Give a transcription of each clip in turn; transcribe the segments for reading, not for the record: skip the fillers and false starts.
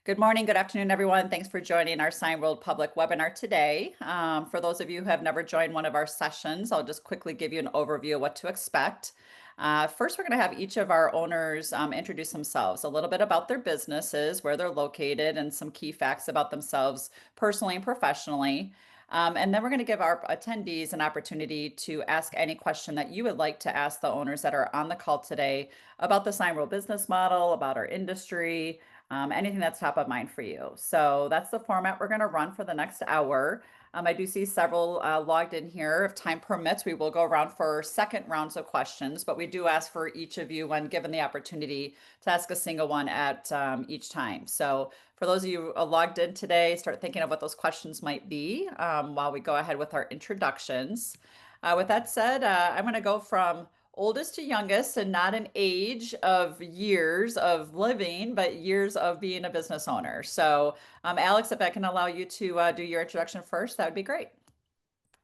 Good morning, good afternoon, everyone. Thanks for joining our Signworld public webinar today. For those of you who have never joined one of our sessions, I'll just quickly give you an overview of what to expect. First, we're going to have each of our owners introduce themselves, a little bit about their businesses, where they're located, and some key facts about themselves personally and professionally. And then we're going to give our attendees an opportunity to ask any question that you would like to ask the owners that are on the call today about the Signworld business model, about our industry, anything that's top of mind for you. So that's the format we're going to run for the next hour. I do see several logged in here. If time permits, we will go around for second rounds of questions, but we do ask for each of you, when given the opportunity, to ask a single one at each time. So for those of you logged in today, start thinking of what those questions might be while we go ahead with our introductions. With that said, I'm going to go from oldest to youngest, and not an age of years of living, but years of being a business owner. So, Alex, if I can allow you to do your introduction first, that would be great.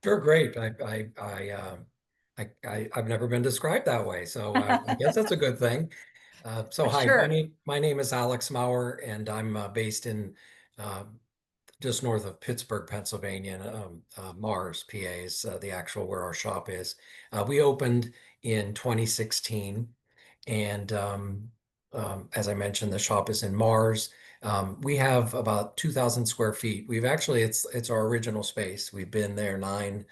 Sure, great. I've never been described that way, so I guess that's a good thing. Hi, my Sure. name is Alex Maurer, and I'm based in uh, just north of Pittsburgh, Pennsylvania. Mars, PA is the actual where our shop is. We opened in 2016, and as I mentioned, the shop is in Mars. We have about 2,000 square feet. We've actually it's our original space. We've been there 9+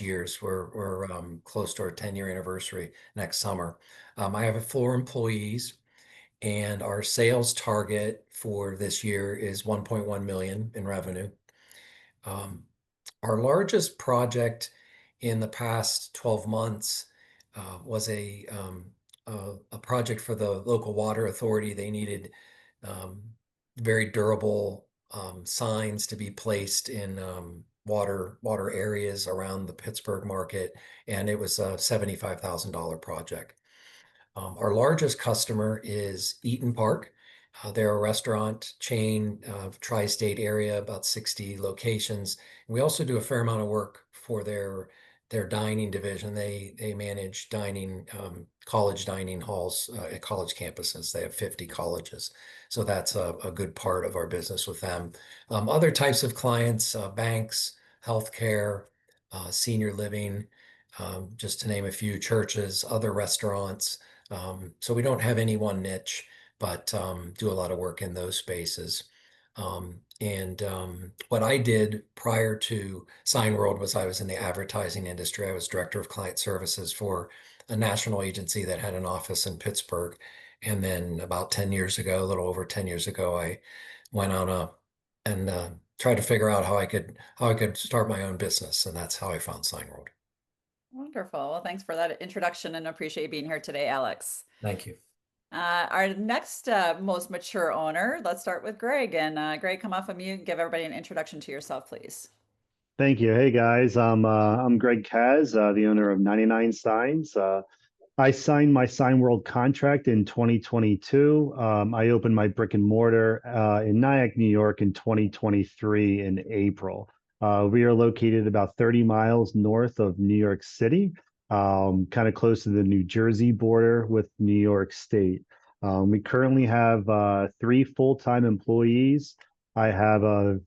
years. We're close to our 10-year anniversary next summer. I have 4 employees, and our sales target for this year is 1.1 million in revenue. Um, our largest project in the past 12 months was a project for the local water authority. They needed very durable signs to be placed in water areas around the Pittsburgh market, and it was a $75,000 project. Our largest customer is Eaton Park. They're a restaurant chain of tri-state area, about 60 locations. We also do a fair amount of work for their dining division. They manage dining, college dining halls at college campuses. They have 50 colleges, so that's a good part of our business with them. Other types of clients, banks, healthcare, senior living, just to name a few, churches, other restaurants. So we don't have any one niche, but do a lot of work in those spaces. What I did prior to Signworld was I was in the advertising industry. I was director of client services for a national agency that had an office in Pittsburgh. And then about 10 years ago, a little over 10 years ago, I went on and tried to figure out how I could start my own business, and that's how I found Signworld. Wonderful. Well, thanks for that introduction and appreciate you being here today, Alex. Thank you. Our next most mature owner, let's start with Greg. And Greg, come off of mute and give everybody an introduction to yourself, please. Thank you. Hey guys, I'm Greg Kaz, the owner of 99 Signs. I signed my Sign World contract in 2022. I opened my brick and mortar in Nyack, New York in 2023 in April. We are located about 30 miles north of New York City, kind of close to the New Jersey border with New York State. We currently have 3 full-time employees. I have a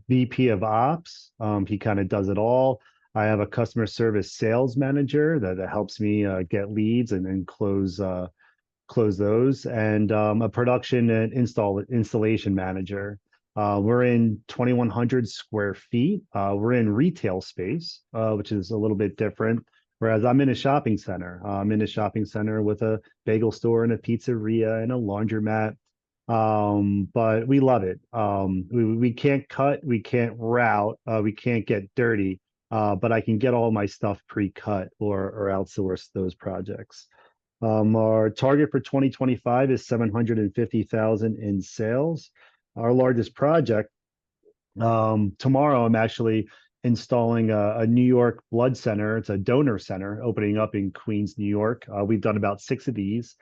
VP of Ops. He kind of does it all. I have a customer service sales manager that helps me get leads and close those, and a production and installation manager. We're in 2,100 square feet. We're in retail space, which is a little bit different. Whereas I'm in a shopping center. I'm in a shopping center with a bagel store and a pizzeria and a laundromat. But we love it. We can't cut, we can't route, we can't get dirty. But I can get all my stuff pre-cut or outsource those projects. Our target for 2025 is 750,000 in sales. Our largest project, tomorrow I'm actually installing a New York blood center. It's a donor center opening up in Queens, New York. We've done about 6 of these.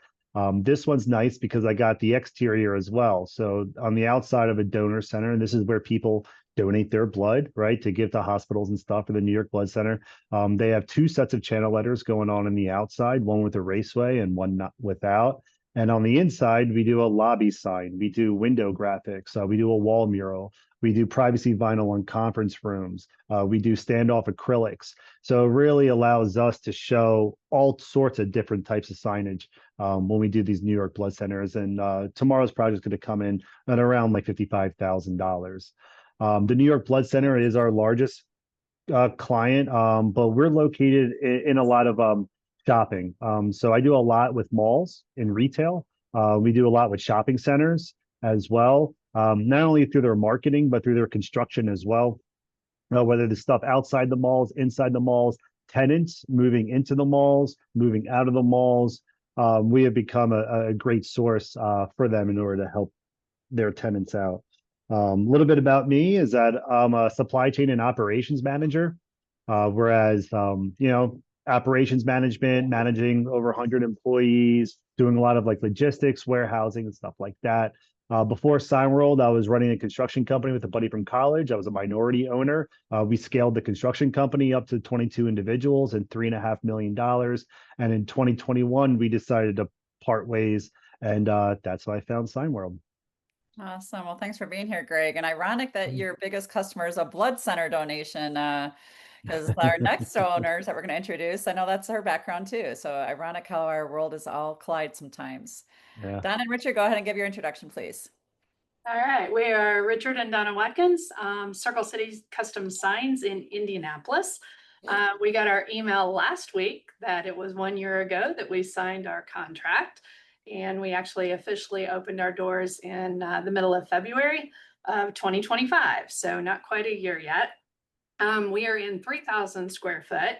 This one's nice because I got the exterior as well. So on the outside of a donor center, and this is where people donate their blood, right, to give to hospitals and stuff for the New York Blood Center. They have 2 sets of channel letters going on the outside, one with a raceway and one not without. And on the inside, we do a lobby sign, we do window graphics, we do a wall mural, we do privacy vinyl on conference rooms, we do standoff acrylics. So it really allows us to show all sorts of different types of signage when we do these New York Blood Centers. And tomorrow's project is going to come in at around like $55,000. The New York Blood Center is our largest client, but we're located in a lot of shopping. So I do a lot with malls in retail. We do a lot with shopping centers as well, not only through their marketing, but through their construction as well. Whether the stuff outside the malls, inside the malls, tenants moving into the malls, moving out of the malls. We have become a great source for them in order to help their tenants out. A little bit about me is that I'm a supply chain and operations manager, whereas operations management, managing over 100 employees, doing a lot of like logistics, warehousing, and stuff like that. Before Signworld, I was running a construction company with a buddy from college. I was a minority owner. We scaled the construction company up to 22 individuals and $3.5 million. And in 2021, we decided to part ways, and that's why I found Signworld. Awesome. Well, thanks for being here, Greg. And ironic that your biggest customer is a blood center donation, because our next owners that we're going to introduce, I know that's her background too. So ironic how our world is all collide sometimes. Yeah. Don and Richard, go ahead and give your introduction, please. All right, we are Richard and Donna Watkins, Circle City Custom Signs in Indianapolis. We got our email last week that it was 1 year ago that we signed our contract, and we actually officially opened our doors in the middle of February of 2025, so not quite a year yet. We are in 3,000 square foot.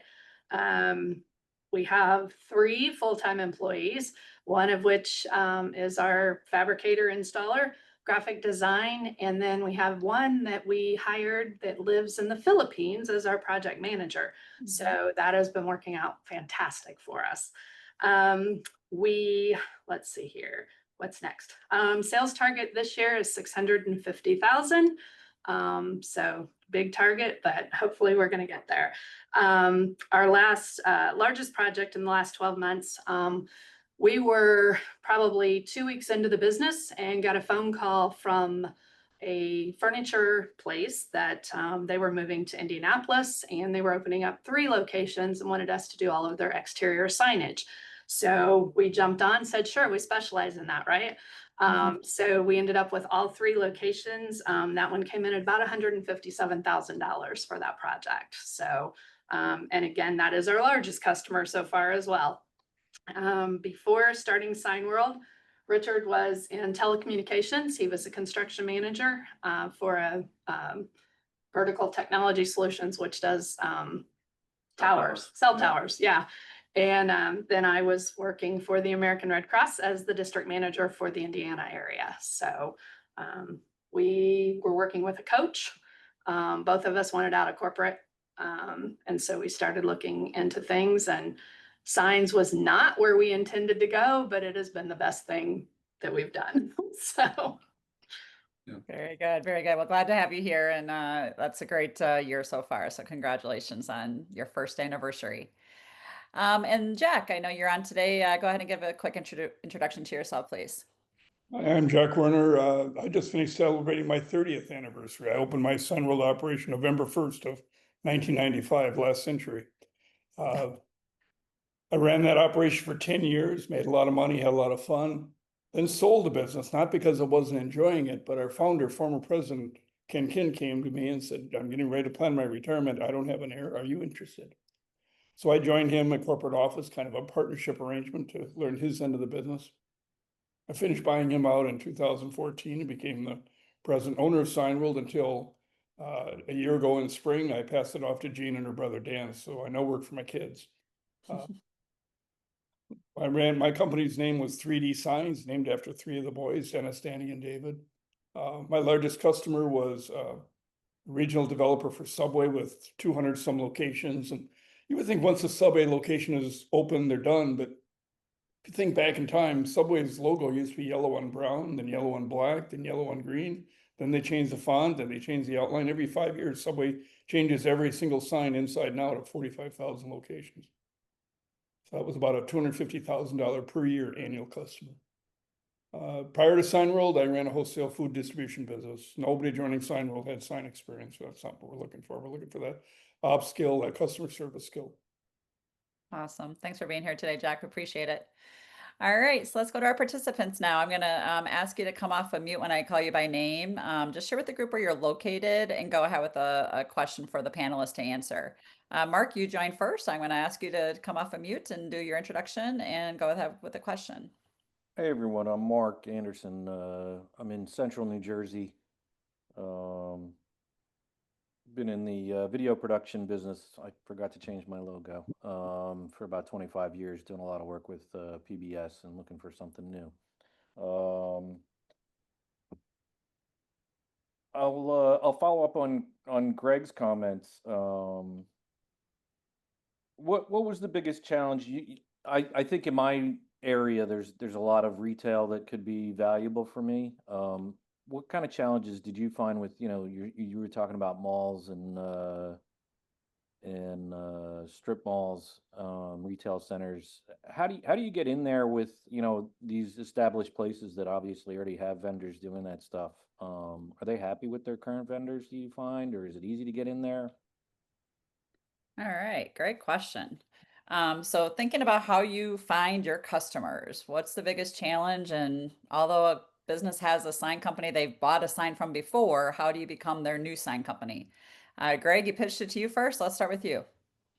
We have 3 full-time employees, one of which is our fabricator installer, graphic design, and then we have one that we hired that lives in the Philippines as our project manager. Mm-hmm. So that has been working out fantastic for us. Let's see here, what's next? Sales target this year is 650,000. So big target, but hopefully we're going to get there. Our last largest project in the last 12 months, we were probably 2 weeks into the business and got a phone call from a furniture place that they were moving to Indianapolis, and they were opening up 3 locations and wanted us to do all of their exterior signage. So we jumped on, said, sure, we specialize in that, right? So we ended up with all 3 locations. That one came in at about $157,000 for that project. So, and again, that is our largest customer so far as well. Before starting Signworld, Richard was in telecommunications. He was a construction manager for a Vertical Technology Solutions, which does towers, cell towers. Yeah. And then I was working for the American Red Cross as the district manager for the Indiana area. So we were working with a coach. Both of us wanted out of corporate. And so we started looking into things, and signs was not where we intended to go, but it has been the best thing that we've done. So. Yeah. Very good. Very good. Well, glad to have you here. And that's a great year so far. So congratulations on your first anniversary. And Jack, I know you're on today. Go ahead and give a quick introduction to yourself, please. I'm Jack Werner. I just finished celebrating my 30th anniversary. I opened my Signworld operation November 1st of 1995, last century. I ran that operation for 10 years, made a lot of money, had a lot of fun, then sold the business, not because I wasn't enjoying it, but our founder, former president, Ken came to me and said, I'm getting ready to plan my retirement. I don't have an heir. Are you interested? So I joined him at corporate office, kind of a partnership arrangement to learn his end of the business. I finished buying him out in 2014 and became the present owner of Signworld until a year ago in spring. I passed it off to Jean and her brother Dan, so I now work for my kids. My company's name was 3D Signs, named after 3 of the boys, Dennis, Danny, and David. My largest customer was a regional developer for Subway with 200 some locations. And you would think once a Subway location is open, they're done. But if you think back in time, Subway's logo used to be yellow on brown, then yellow on black, then yellow on green. Then they changed the font, and they changed the outline. Every 5 years, Subway changes every single sign inside and out of 45,000 locations. So that was about a $250,000 per year annual customer. Prior to Signworld, I ran a wholesale food distribution business. Nobody joining Signworld had sign experience, so that's not what we're looking for. We're looking for that op skill, that customer service skill. Awesome. Thanks for being here today, Jack. We appreciate it. All right, so let's go to our participants now. I'm going to ask you to come off of mute when I call you by name. Just share with the group where you're located and go ahead with a question for the panelists to answer. Mark, you joined first. I'm going to ask you to come off of mute and do your introduction and go ahead with the question. Hey everyone, I'm Mark Anderson. I'm in central New Jersey. Been in the video production business. I forgot to change my logo. For about 25 years, doing a lot of work with PBS and looking for something new. I'll follow up on Greg's comments. What was the biggest challenge? I think in my area there's a lot of retail that could be valuable for me. What kind of challenges did you find with, you were talking about malls and strip malls, retail centers. How do you get in there with, these established places that obviously already have vendors doing that stuff? Are they happy with their current vendors, do you find, or is it easy to get in there? All right, great question. So thinking about how you find your customers, what's the biggest challenge? And although a business has a sign company they've bought a sign from before, how do you become their new sign company? Greg, you pitched it to you first. Let's start with you.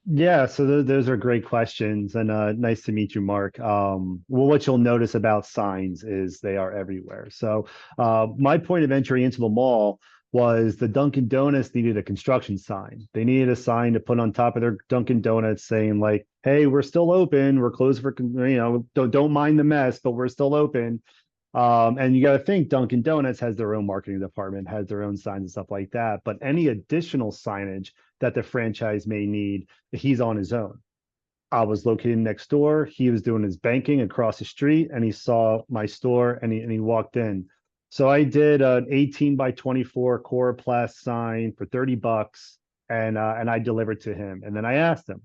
Yeah, so those are great questions, and nice to meet you, Mark. Well, what you'll notice about signs is they are everywhere. So my point of entry into the mall was the Dunkin' Donuts needed a construction sign. They needed a sign to put on top of their Dunkin' Donuts saying like, "Hey, we're still open. We're closed for, don't mind the mess, but we're still open." And you got to think Dunkin' Donuts has their own marketing department, has their own signs and stuff like that. But any additional signage that the franchise may need, he's on his own. I was located next door. He was doing his banking across the street, and he saw my store, and he walked in. So I did an 18 by 24 Coroplast sign for $30, and I delivered to him. And then I asked him,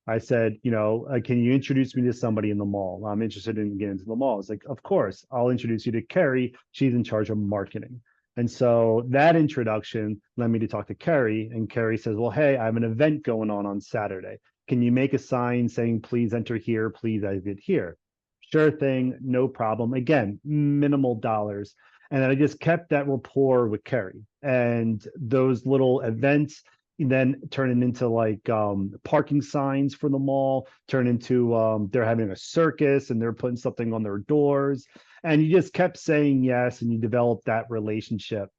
I said, can you introduce me to somebody in the mall? I'm interested in getting into the mall. It's like, of course, I'll introduce you to Carrie. She's in charge of marketing. And so that introduction led me to talk to Carrie, and Carrie says, well, hey, I have an event going on Saturday. Can you make a sign saying, please enter here, please exit here? Sure thing, no problem. Again, minimal dollars. And I just kept that rapport with Carrie. And those little events then turning into like parking signs for the mall, turn into they're having a circus and they're putting something on their doors. And you just kept saying yes, and you developed that relationship.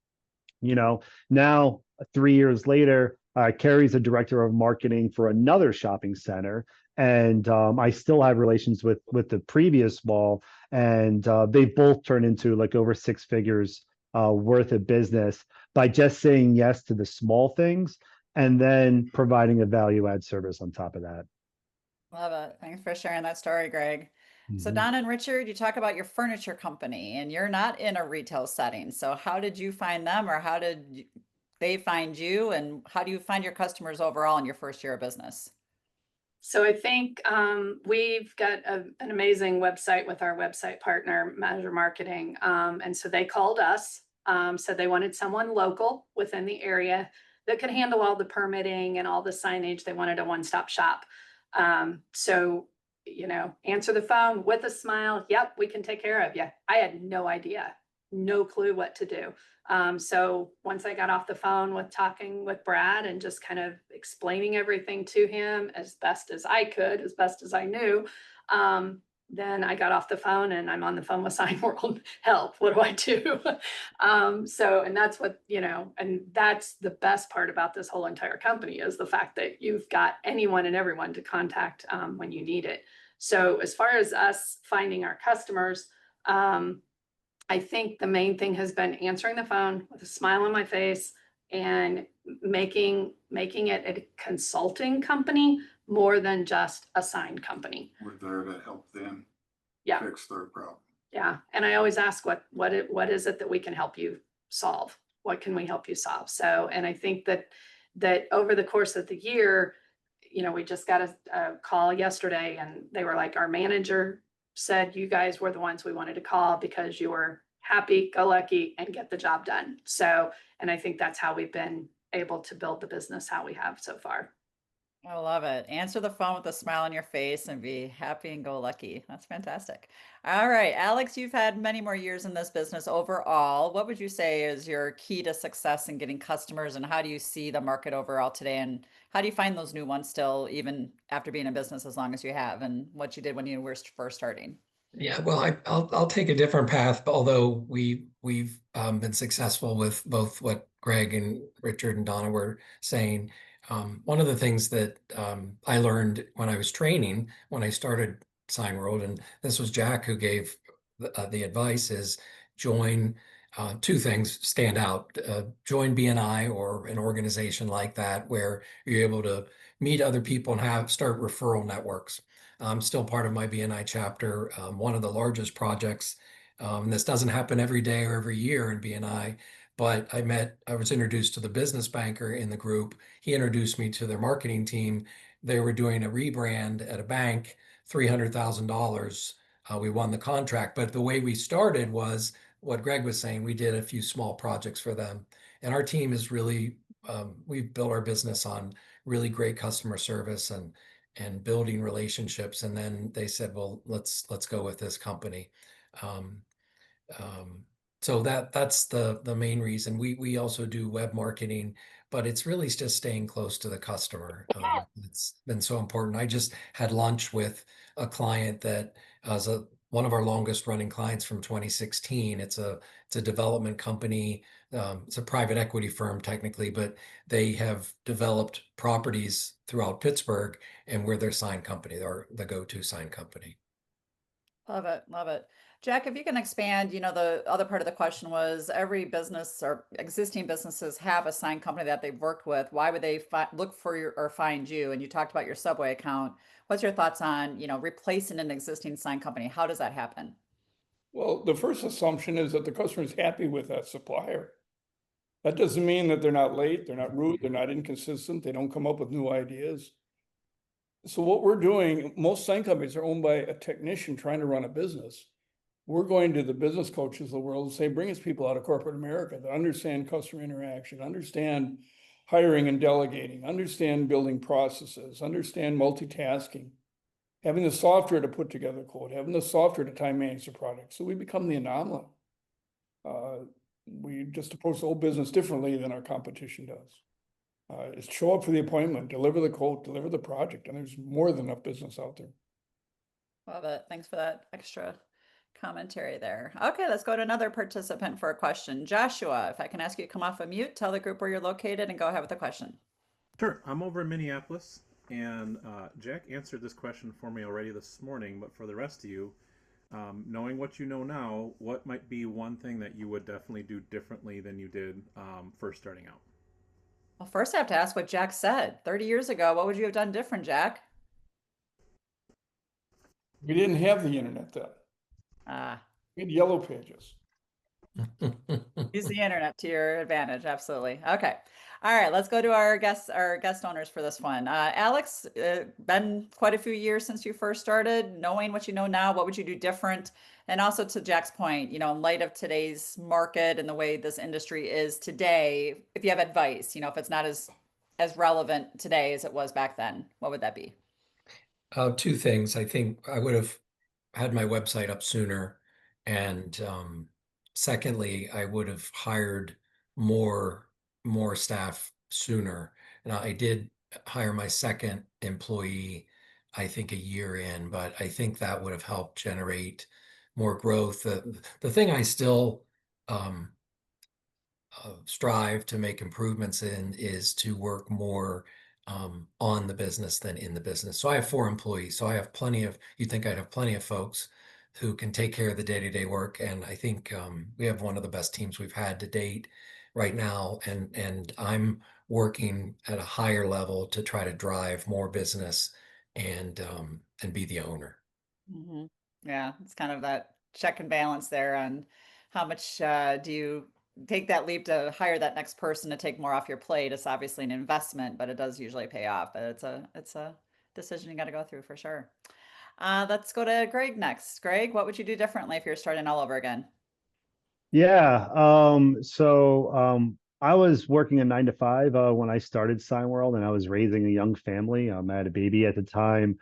Now 3 years later, Carrie's a director of marketing for another shopping center, and I still have relations with the previous mall, and they both turned into like over 6 figures worth of business by just saying yes to the small things and then providing a value add service on top of that. Love it. Thanks for sharing that story, Greg. So Don and Richard, you talk about your furniture company and you're not in a retail setting. So how did you find them, or how did they find you, and how do you find your customers overall in your first year of business? So I think we've got an amazing website with our website partner, Manager Marketing. And so they called us, said they wanted someone local within the area that could handle all the permitting and all the signage. They wanted a one-stop shop. So, answer the phone with a smile. Yep, we can take care of you. I had no idea, no clue what to do. So once I got off the phone with talking with Brad and just kind of explaining everything to him as best as I could, as best as I knew, then I got off the phone and I'm on the phone with Signworld. Help, what do I do? And that's what, and that's the best part about this whole entire company, is the fact that you've got anyone and everyone to contact when you need it. So as far as us finding our customers, I think the main thing has been answering the phone with a smile on my face and making it a consulting company more than just a sign company. We're there to help them fix their problem. Yeah. And I always ask what is it that we can help you solve? What can we help you solve? So, and I think that over the course of the year, we just got a call yesterday and they were like, our manager said you guys were the ones we wanted to call because you were happy, go lucky, and get the job done. So, and I think that's how we've been able to build the business how we have so far. I love it. Answer the phone with a smile on your face and be happy and go lucky. That's fantastic. All right, Alex, you've had many more years in this business overall. What would you say is your key to success in getting customers, and how do you see the market overall today? And how do you find those new ones still, even after being in business as long as you have, and what you did when you were first starting? Yeah, well, I'll take a different path, although we've been successful with both what Greg and Richard and Donna were saying. One of the things that I learned when I was training, when I started Signworld, and this was Jack who gave the advice, is join two things stand out. Join BNI or an organization like that where you're able to meet other people and start referral networks. I'm still part of my BNI chapter. One of the largest projects, this doesn't happen every day or every year in BNI, but I was introduced to the business banker in the group. He introduced me to their marketing team. They were doing a rebrand at a bank, $300,000. We won the contract, but the way we started was what Greg was saying. We did a few small projects for them, and our team is really, we've built our business on really great customer service and building relationships. And then they said, well, let's go with this company. Um, so that's the main reason. We also do web marketing, but it's really just staying close to the customer. It's been so important. I just had lunch with a client that was one of our longest running clients from 2016. It's a development company. It's a private equity firm technically, but they have developed properties throughout Pittsburgh, and we're their sign company, or the go-to sign company. Love it. Love it. Jack, if you can expand, the other part of the question was every business or existing businesses have a sign company that they've worked with. Why would they look for you or find you? And you talked about your Subway account. What's your thoughts on, replacing an existing sign company? How does that happen? Well, the first assumption is that the customer is happy with that supplier. That doesn't mean that they're not late, they're not rude, they're not inconsistent, they don't come up with new ideas. So what we're doing, most sign companies are owned by a technician trying to run a business. We're going to the business coaches of the world and say, bring us people out of corporate America that understand customer interaction, understand hiring and delegating, understand building processes, understand multitasking, having the software to put together code, having the software to time manage the product. So we become the anomaly. We just approach the whole business differently than our competition does. It's show up for the appointment, deliver the quote, deliver the project, and there's more than enough business out there. Love it. Thanks for that extra commentary there. Okay, let's go to another participant for a question. Joshua, if I can ask you to come off of mute, tell the group where you're located and go ahead with the question. Sure. I'm over in Minneapolis, and Jack answered this question for me already this morning, but for the rest of you, knowing what you know now, what might be one thing that you would definitely do differently than you did first starting out? Well, first I have to ask what Jack said. 30 years ago, what would you have done different, Jack? We didn't have the internet then. We had yellow pages. Use the internet to your advantage. Absolutely. Okay. All right. Let's go to our guest owners for this one. Alex, been quite a few years since you first started. Knowing what you know now, what would you do different? And also to Jack's point, in light of today's market and the way this industry is today, if you have advice, if it's not as relevant today as it was back then, what would that be? Two things. I think I would have had my website up sooner. And secondly, I would have hired more staff sooner. And I did hire my second employee, I think a year in, but I think that would have helped generate more growth. The thing I still strive to make improvements in is to work more on the business than in the business. So I have 4 employees. So I have you'd think I'd have plenty of folks who can take care of the day-to-day work. And I think we have one of the best teams we've had to date right now. And I'm working at a higher level to try to drive more business and be the owner. Mm-hmm. Yeah, it's kind of that check and balance there on how much do you take that leap to hire that next person to take more off your plate. It's obviously an investment, but it does usually pay off. But it's a decision you got to go through for sure. Let's go to Greg next. Greg, what would you do differently if you're starting all over again? Yeah. I was working a 9 to 5 when I started Signworld, and I was raising a young family. I had a baby at the time.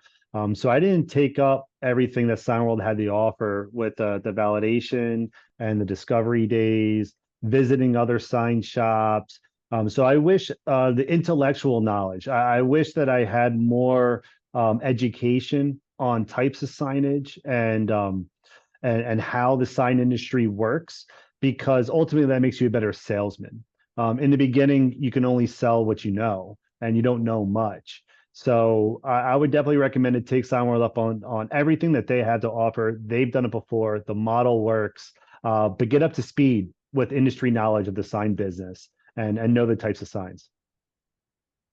So I didn't take up everything that Signworld had to offer with the validation and the discovery days, visiting other sign shops. So I wish the intellectual knowledge, I wish that I had more education on types of signage and how the sign industry works, because ultimately that makes you a better salesman. In the beginning, you can only sell what you know, and you don't know much. So I would definitely recommend to take Signworld up on everything that they have to offer. They've done it before. The model works, but get up to speed with industry knowledge of the sign business and know the types of signs.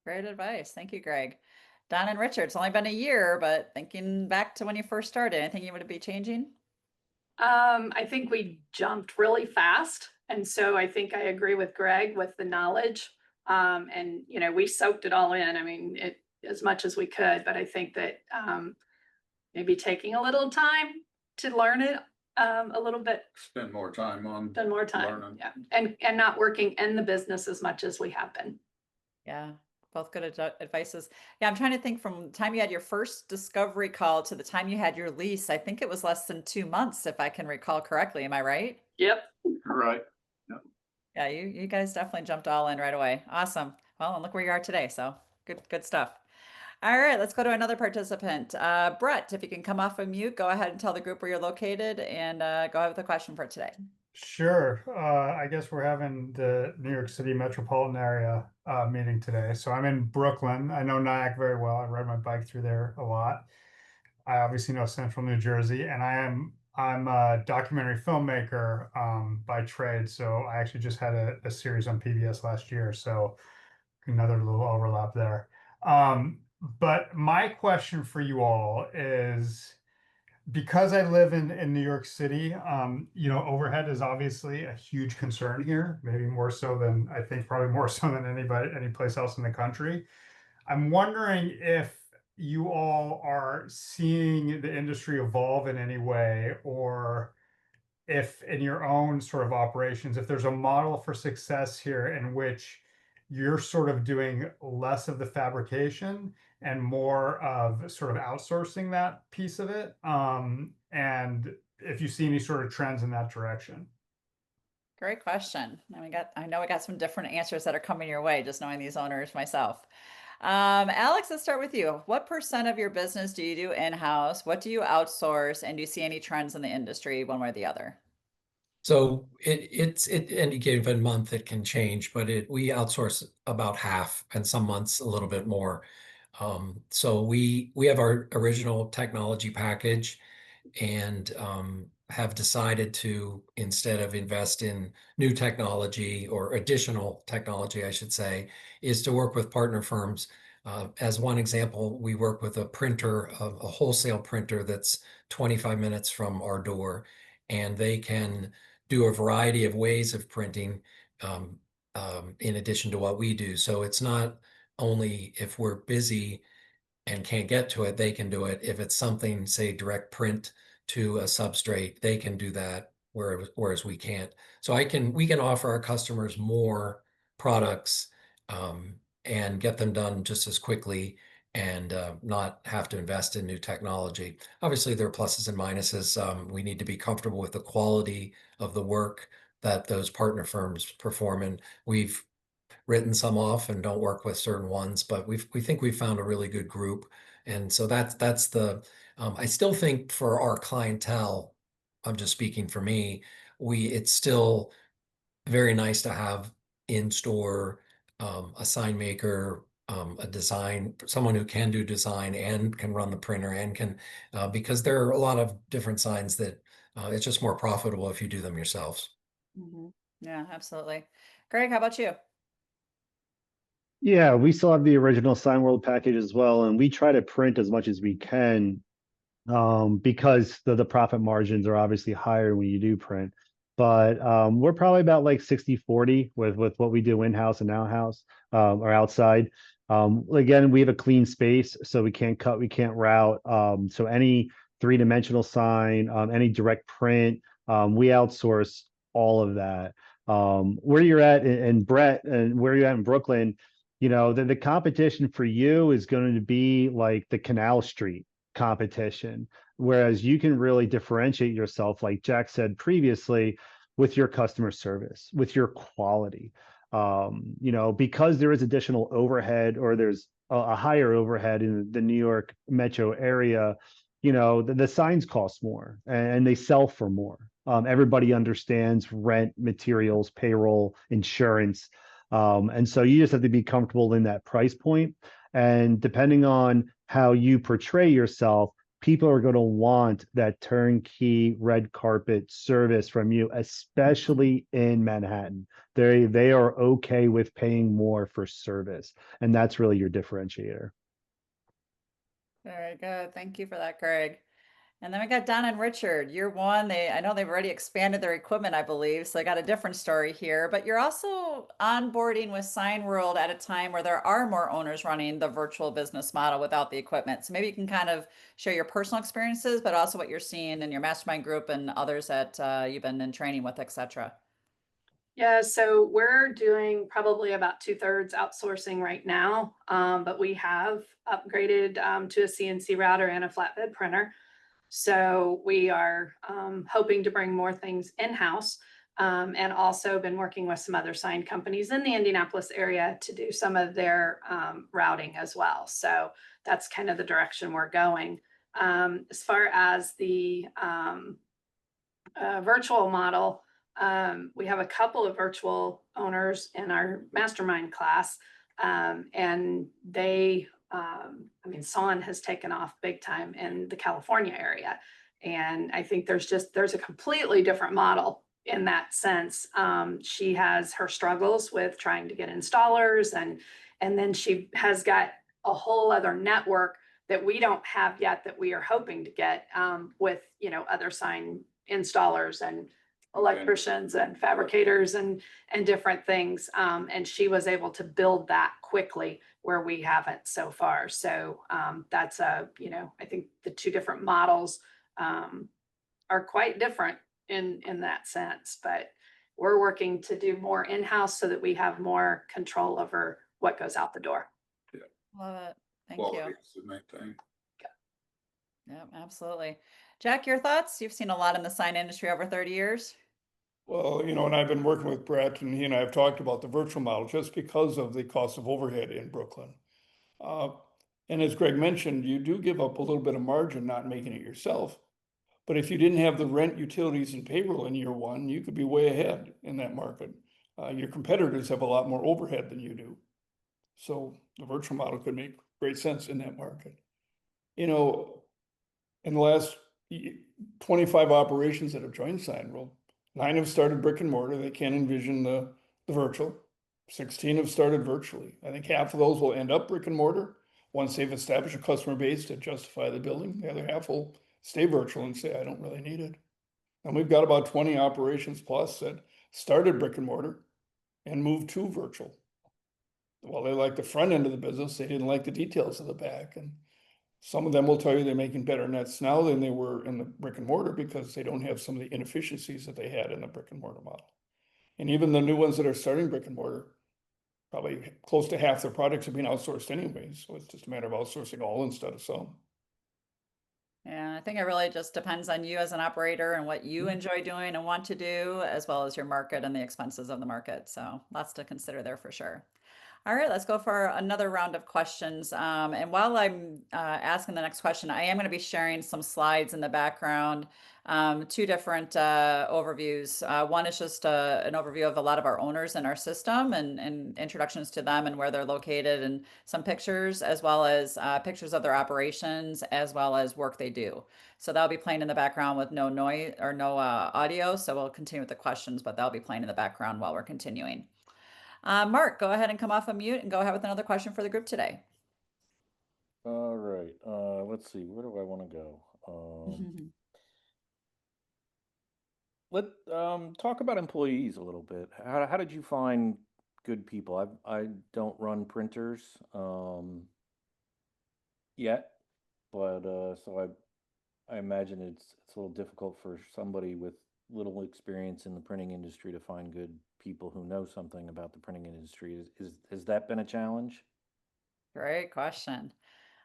Great advice. Thank you, Greg. Don and Richard, it's only been a year, but thinking back to when you first started, anything you would be changing? I think we jumped really fast. And so I think I agree with Greg with the knowledge. And, you know, we soaked it all in. I mean, as much as we could, but I think that maybe taking a little time to learn it a little bit. Spend more time on learning. Yeah. And not working in the business as much as we have been. Yeah, both good advices. Yeah, I'm trying to think from the time you had your first discovery call to the time you had your lease. I think it was less than 2 months, if I can recall correctly. Am I right? Yep. Right. Yeah, you guys definitely jumped all in right away. Awesome. Well, and look where you are today. So good stuff. All right, let's go to another participant. Brett, if you can come off of mute, go ahead and tell the group where you're located and go ahead with the question for today. Sure. I guess we're having the New York City metropolitan area meeting today. So I'm in Brooklyn. I know Nyack very well. I ride my bike through there a lot. I obviously know Central New Jersey, and I'm a documentary filmmaker by trade. So I actually just had a series on PBS last year. So another little overlap there. But my question for you all is, because I live in New York City, you know, overhead is obviously a huge concern here, maybe more so than I think, probably more so than any place else in the country. I'm wondering if you all are seeing the industry evolve in any way, or if in your own sort of operations, if there's a model for success here in which you're sort of doing less of the fabrication and more of sort of outsourcing that piece of it. And if you see any sort of trends in that direction. Great question. I know we got some different answers that are coming your way, just knowing these owners myself. Alex, let's start with you. What % of your business do you do in-house? What do you outsource? And do you see any trends in the industry one way or the other? So it's any given month it can change, but we outsource about half, and some months a little bit more. So we have our original technology package, and have decided to, instead of invest in new technology or additional technology, I should say, is to work with partner firms. As one example, we work with a printer, a wholesale printer that's 25 minutes from our door, and they can do a variety of ways of printing in addition to what we do. So it's not only if we're busy and can't get to it, they can do it. If it's something, say, direct print to a substrate, they can do that, whereas we can't. So we can offer our customers more products and get them done just as quickly, and not have to invest in new technology. Obviously, there are pluses and minuses. We need to be comfortable with the quality of the work that those partner firms perform, and we've written some off and don't work with certain ones, but we think we've found a really good group. And so that's the I still think for our clientele, I'm just speaking for me, it's still very nice to have in-store a sign maker, a design, someone who can do design and can run the printer and can, because there are a lot of different signs that it's just more profitable if you do them yourselves. Mm-hmm. Yeah, absolutely. Greg, how about you? Yeah, we still have the original Signworld package as well, and we try to print as much as we can because the profit margins are obviously higher when you do print. But we're probably about like 60-40 with what we do in-house and out-house or outside. Again, we have a clean space, so we can't cut, we can't route. So any three-dimensional sign, any direct print, we outsource all of that. Where you're at in Brett and where you're at in Brooklyn, the competition for you is going to be like the Canal Street competition, whereas you can really differentiate yourself, like Jack said previously, with your customer service, with your quality. Because there is additional overhead or there's a higher overhead in the New York metro area, the signs cost more and they sell for more. Everybody understands rent, materials, payroll, insurance. And so you just have to be comfortable in that price point. And depending on how you portray yourself, people are going to want that turnkey red carpet service from you, especially in Manhattan. They are okay with paying more for service, and that's really your differentiator. Very good. Thank you for that, Greg. And then we got Don and Richard. You're one. I know they've already expanded their equipment, I believe. So they got a different story here. But you're also onboarding with Signworld at a time where there are more owners running the virtual business model without the equipment. So maybe you can kind of share your personal experiences, but also what you're seeing in your mastermind group and others that you've been in training with, et cetera. Yeah, so we're doing probably about 2/3 outsourcing right now, but we have upgraded to a CNC router and a flatbed printer. So we are hoping to bring more things in-house, and also been working with some other sign companies in the Indianapolis area to do some of their routing as well. So that's kind of the direction we're going. As far as the virtual model, we have a couple of virtual owners in our mastermind class, and they, Son has taken off big time in the California area. And I think there's a completely different model in that sense. She has her struggles with trying to get installers, and then she has got a whole other network that we don't have yet that we are hoping to get with, other sign installers and electricians and fabricators and different things. And she was able to build that quickly where we haven't so far. So that's I think the two different models are quite different in that sense, but we're working to do more in-house so that we have more control over what goes out the door. Love it. Thank Quality you. is the main thing. Yeah, absolutely. Jack, your thoughts? You've seen a lot in the sign industry over 30 years. Well, and I've been working with Brett, and he and I have talked about the virtual model just because of the cost of overhead in Brooklyn. And as Greg mentioned, you do give up a little bit of margin not making it yourself. But if you didn't have the rent, utilities, and payroll in year one, you could be way ahead in that market. Your competitors have a lot more overhead than you do. So the virtual model could make great sense in that market. In the last 25 operations that have joined Signworld, 9 have started brick and mortar. They can't envision the virtual. 16 have started virtually. I think half of those will end up brick and mortar once they've established a customer base to justify the building. The other half will stay virtual and say, I don't really need it. And we've got about 20 operations plus that started brick and mortar and moved to virtual. Well, they like the front end of the business. They didn't like the details of the back. And some of them will tell you they're making better nets now than they were in the brick and mortar because they don't have some of the inefficiencies that they had in the brick and mortar model. And even the new ones that are starting brick and mortar, probably close to half their products are being outsourced anyway. So it's just a matter of outsourcing all instead of some. Yeah, I think it really just depends on you as an operator and what you enjoy doing and want to do, as well as your market and the expenses of the market. So lots to consider there for sure. All right, let's go for another round of questions. And while I'm asking the next question, I am going to be sharing some slides in the background, 2 different overviews. One is just an overview of a lot of our owners in our system and introductions to them and where they're located and some pictures, as well as pictures of their operations, as well as work they do. So that'll be playing in the background with no noise or no audio. So we'll continue with the questions, but that'll be playing in the background while we're continuing. Mark, go ahead and come off of mute and go ahead with another question for the group today. All right. Let's see. Where do I want to go? Let talk about employees a little bit. How did you find good people. I don't run printers yet, but so I imagine it's a little difficult for somebody with little experience in the printing industry to find good people who know something about the printing industry. Has that been a challenge? Great question.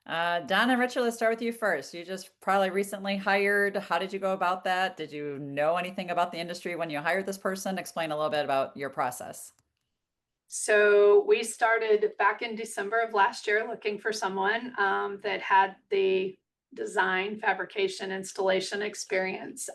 Don and Richard, let's start with you first. You just probably recently hired. How did you go about that? Did you know anything about the industry when you hired this person? Explain a little bit about your process. So we started back in December of last year looking for someone that had the design, fabrication, installation experience.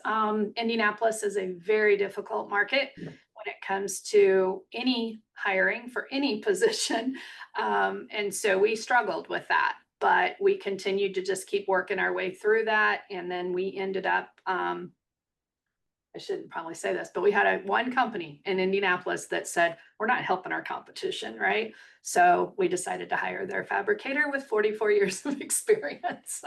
Indianapolis is a very difficult market when it comes to any hiring for any position. And so we struggled with that, but we continued to just keep working our way through that. And then we ended up, I shouldn't probably say this, but we had one company in Indianapolis that said, we're not helping our competition, right? So we decided to hire their fabricator with 44 years of experience.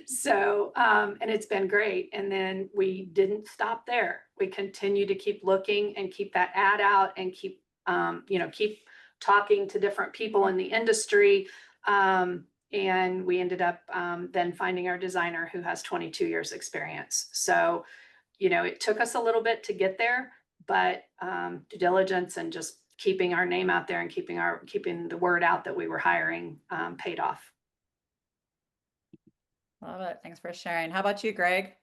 So, and it's been great. And then we didn't stop there. We continue to keep looking and keep that ad out and keep, keep talking to different people in the industry. And we ended up then finding our designer who has 22 years experience. So, it took us a little bit to get there, but due diligence and just keeping our name out there and keeping the word out that we were hiring paid off. Love it. Thanks for sharing. How about you, Greg?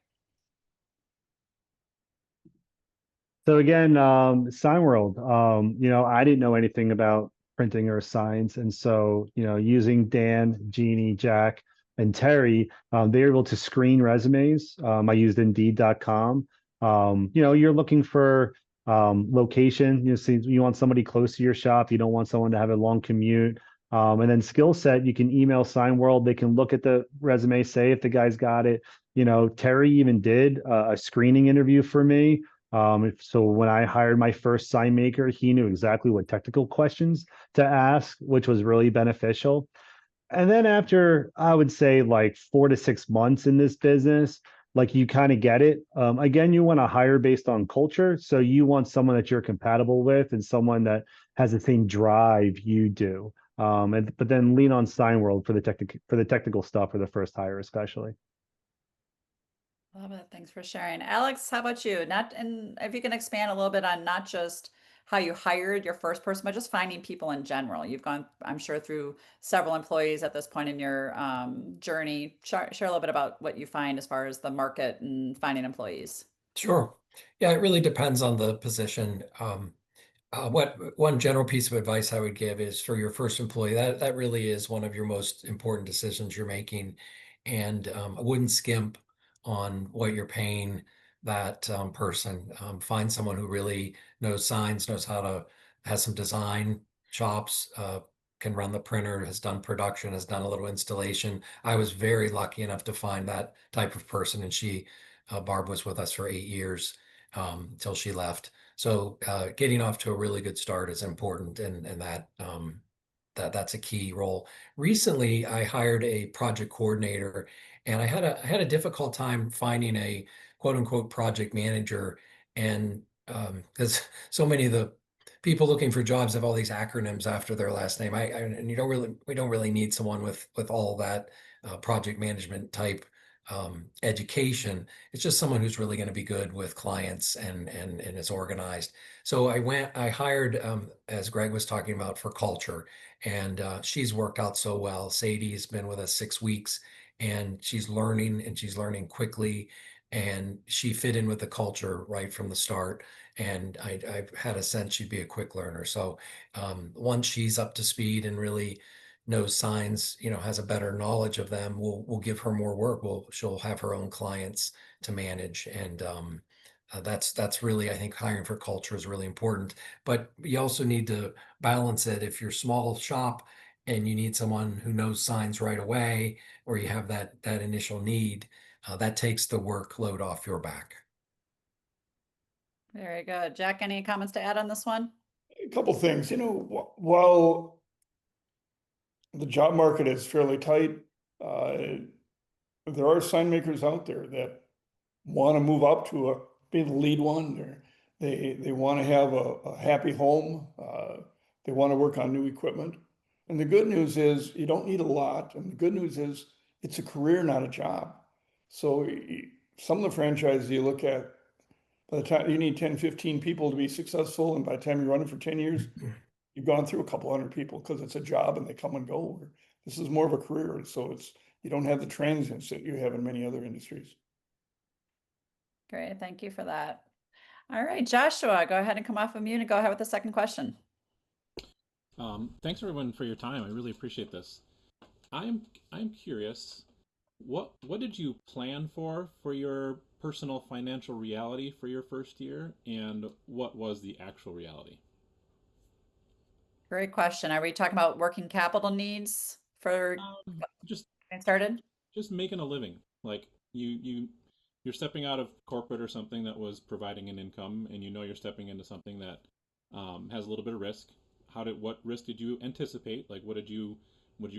So again, Signworld, I didn't know anything about printing or signs. And so, using Dan, Jeannie, Jack, and Terry, they were able to screen resumes. I used Indeed.com. You're looking for location. You want somebody close to your shop. You don't want someone to have a long commute. And then skill set, you can email Signworld. They can look at the resume, say if the guy's got it. Terry even did a screening interview for me. So when I hired my first sign maker, he knew exactly what technical questions to ask, which was really beneficial. And then after, I would say like 4 to 6 months in this business, like you kind of get it. Again, you want to hire based on culture. So you want someone that you're compatible with and someone that has the same drive you do. But then lean on Signworld for the technical stuff for the first hire, especially. Love it. Thanks for sharing. Alex, how about you? And if you can expand a little bit on not just how you hired your first person, but just finding people in general. You've gone, I'm sure, through several employees at this point in your journey. Share a little bit about what you find as far as the market and finding employees. Sure. Yeah, it really depends on the position. What one general piece of advice I would give is for your first employee, that really is one of your most important decisions you're making. And I wouldn't skimp on what you're paying that person. Find someone who really knows signs, has some design chops, can run the printer, has done production, has done a little installation. I was very lucky enough to find that type of person, and Barb was with us for 8 years until she left. So getting off to a really good start is important, and that's a key role. Recently, I hired a project coordinator, and I had a difficult time finding a quote unquote project manager, and because so many of the people looking for jobs have all these acronyms after their last name. And we don't really need someone with all that project management type education. It's just someone who's really going to be good with clients and is organized. So I hired, as Greg was talking about, for culture, and she's worked out so well. Sadie's been with us 6 weeks, and she's learning quickly, and she fit in with the culture right from the start. And I had a sense she'd be a quick learner. So once she's up to speed and really knows signs, has a better knowledge of them, we'll give her more work. She'll have her own clients to manage. And that's really, I think, hiring for culture is really important. But you also need to balance it. If you're a small shop and you need someone who knows signs right away, or you have that initial need, that takes the workload off your back. Very good. Jack, any comments to add on this one? A couple things, while the job market is fairly tight, there are sign makers out there that want to move up to be the lead one. They want to have a happy home. They want to work on new equipment. And the good news is you don't need a lot. And the good news is it's a career, not a job. So some of the franchises you look at, by the time you need 10, 15 people to be successful, and by the time you're running for 10 years, you've gone through a couple hundred people because it's a job and they come and go. This is more of a career. So you don't have the transients that you have in many other industries. Great, thank you for that. All right, Joshua, go ahead and come off of mute and go ahead with the second question. Thanks everyone for your time. I really appreciate this. I'm curious, what did you plan for your personal financial reality for your first year, and what was the actual reality? Great question. Are we talking about working capital needs for just getting started? Just making a living. Like you're stepping out of corporate or something that was providing an income, and you're stepping into something that has a little bit of risk. What risk did you anticipate? Like what did you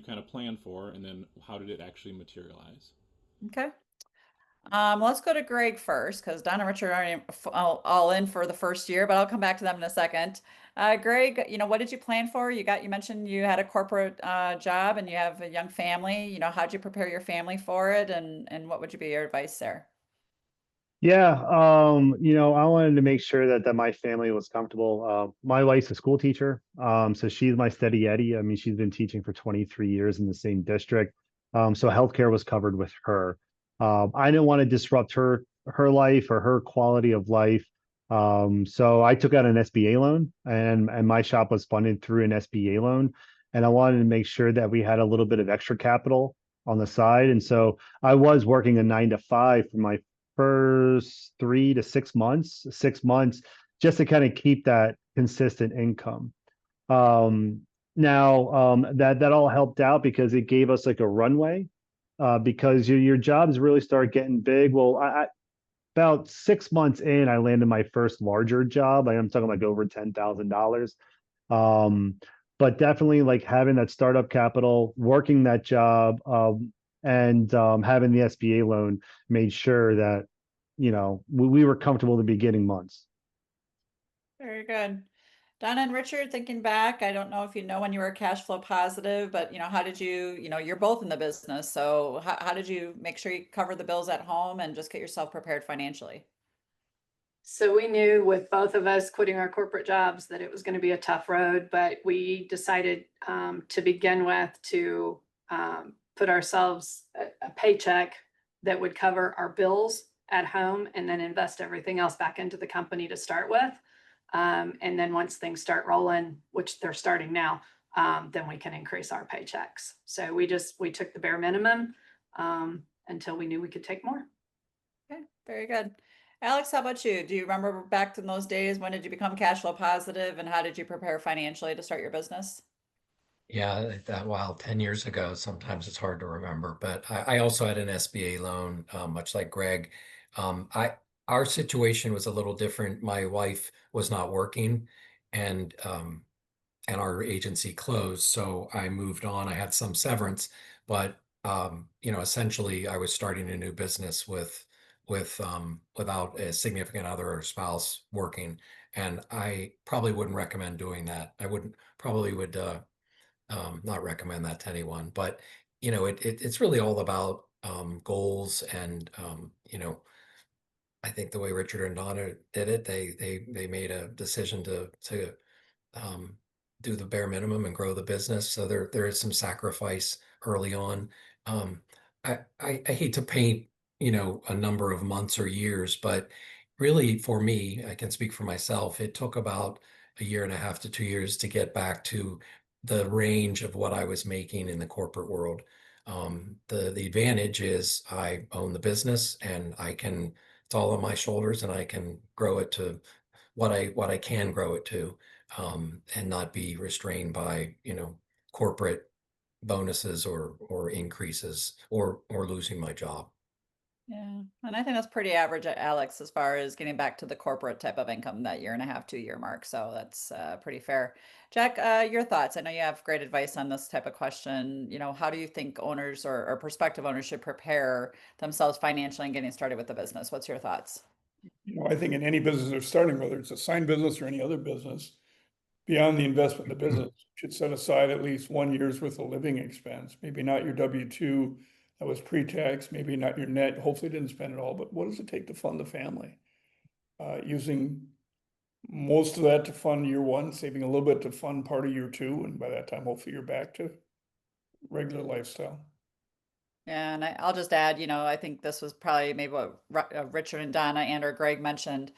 kind of plan for, and then how did it actually materialize? Okay. Let's go to Greg first, because Don and Richard aren't all in for the first year, but I'll come back to them in a second. Greg, what did you plan for? You mentioned you had a corporate job and you have a young family. How'd you prepare your family for it, and what would you be your advice there? Yeah, I wanted to make sure that my family was comfortable. My wife's a school teacher, so she's my steady Eddie. I mean, she's been teaching for 23 years in the same district, so healthcare was covered with her. I didn't want to disrupt her life or her quality of life, so I took out an SBA loan, and my shop was funded through an SBA loan, and I wanted to make sure that we had a little bit of extra capital on the side, and so I was working a 9 to 5 for my first 3 to 6 months, just to kind of keep that consistent income. Now that all helped out because it gave us like a runway, because your jobs really start getting big. Well, I about 6 months in, I landed my first larger job. I'm talking like over $10,000. But definitely like having that startup capital, working that job, and having the SBA loan made sure that we were comfortable the beginning months. Very good. Donna and Richard, thinking back, I don't know if when you were cash flow positive, but how did you're both in the business, so how did you make sure you cover the bills at home and just get yourself prepared financially? So we knew with both of us quitting our corporate jobs that it was going to be a tough road, but we decided to begin with to put ourselves a paycheck that would cover our bills at home and then invest everything else back into the company to start with. And then once things start rolling, which they're starting now, then we can increase our paychecks. So we took the bare minimum until we knew we could take more. Okay, very good. Alex, how about you? Do you remember back in those days? When did you become cash flow positive, and how did you prepare financially to start your business? Yeah, 10 years ago, sometimes it's hard to remember, but I also had an SBA loan, much like Greg. Our situation was a little different. My wife was not working, and our agency closed, so I moved on. I had some severance, but essentially I was starting a new business without a significant other or spouse working, and I probably wouldn't recommend doing that. I would not recommend that to anyone, but it's really all about goals, and I think the way Richard and Donna did it, they made a decision to do the bare minimum and grow the business. So there is some sacrifice early on. I hate to paint a number of months or years, but really for me, I can speak for myself, it took about a year and a half to 2 years to get back to the range of what I was making in the corporate world. The advantage is I own the business, and it's all on my shoulders, and I can grow it to what I can grow it to, and not be restrained by corporate bonuses or increases or losing my job. Yeah, and I think that's pretty average, Alex, as far as getting back to the corporate type of income, that year and a half, 2 year mark. So that's pretty fair. Jack, your thoughts? I know you have great advice on this type of question. How do you think owners or prospective owners should prepare themselves financially and getting started with the business? What's your thoughts? I think in any business they're starting, whether it's a sign business or any other business, beyond the investment in the business, you should set aside at least 1 year's worth of living expense. Maybe not your W-2 that was pre-tax, maybe not your net, hopefully didn't spend it all, but what does it take to fund the family? Using most of that to fund year one, saving a little bit to fund part of year two, and by that time, hopefully you're back to regular lifestyle. Yeah, and I'll just add, I think this was probably maybe what Richard and Donna and or Greg mentioned.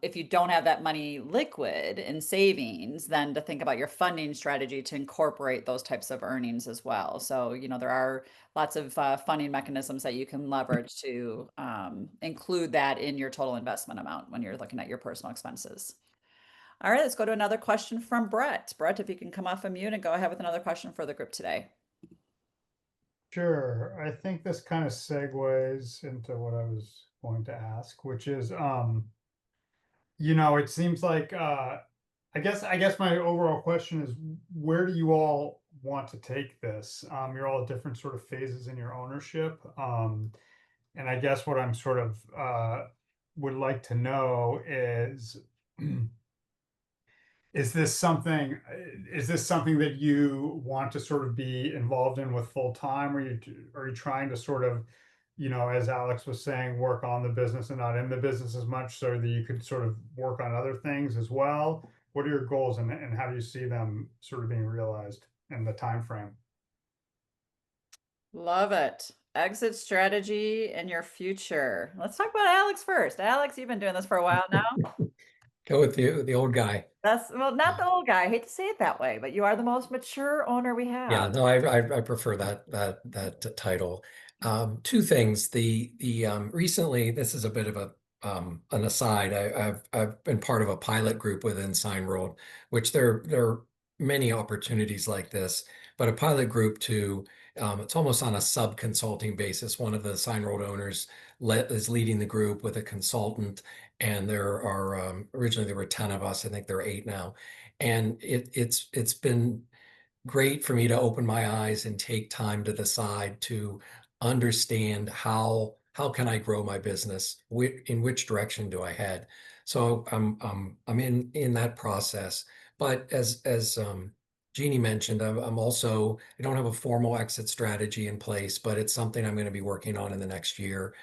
If you don't have that money liquid in savings, then to think about your funding strategy to incorporate those types of earnings as well. So, there are lots of funding mechanisms that you can leverage to include that in your total investment amount when you're looking at your personal expenses. All right, let's go to another question from Brett. Brett, if you can come off of mute and go ahead with another question for the group today. Sure. I think this kind of segues into what I was going to ask, which is, it seems like, I guess my overall question is, where do you all want to take this? You're all at different sort of phases in your ownership. And I guess what I'm sort of, would like to know is, is this something that you want to sort of be involved in with full time? Or are you trying to sort of, as Alex was saying, work on the business and not in the business as much so that you could sort of work on other things as well? What are your goals and how do you see them sort of being realized in the time frame? Love it. Exit strategy and your future. Let's talk about Alex first. Alex, you've been doing this for a while now. Go with the old guy. Well, not the old guy. I hate to say it that way, but you are the most mature owner we have. Yeah, no, I prefer that title. Two things. The recently, this is a bit of an aside. I've been part of a pilot group within Signworld, which there are many opportunities like this, but a pilot group to it's almost on a sub-consulting basis. One of the Signworld owners is leading the group with a consultant, and there are originally there were 10 of us. I think there are 8 now, and it's been great for me to open my eyes and take time to the side to understand how can I grow my business? In which direction do I head? So I'm in that process. But as Jeannie mentioned, I'm also, I don't have a formal exit strategy in place, but it's something I'm going to be working on in the next year.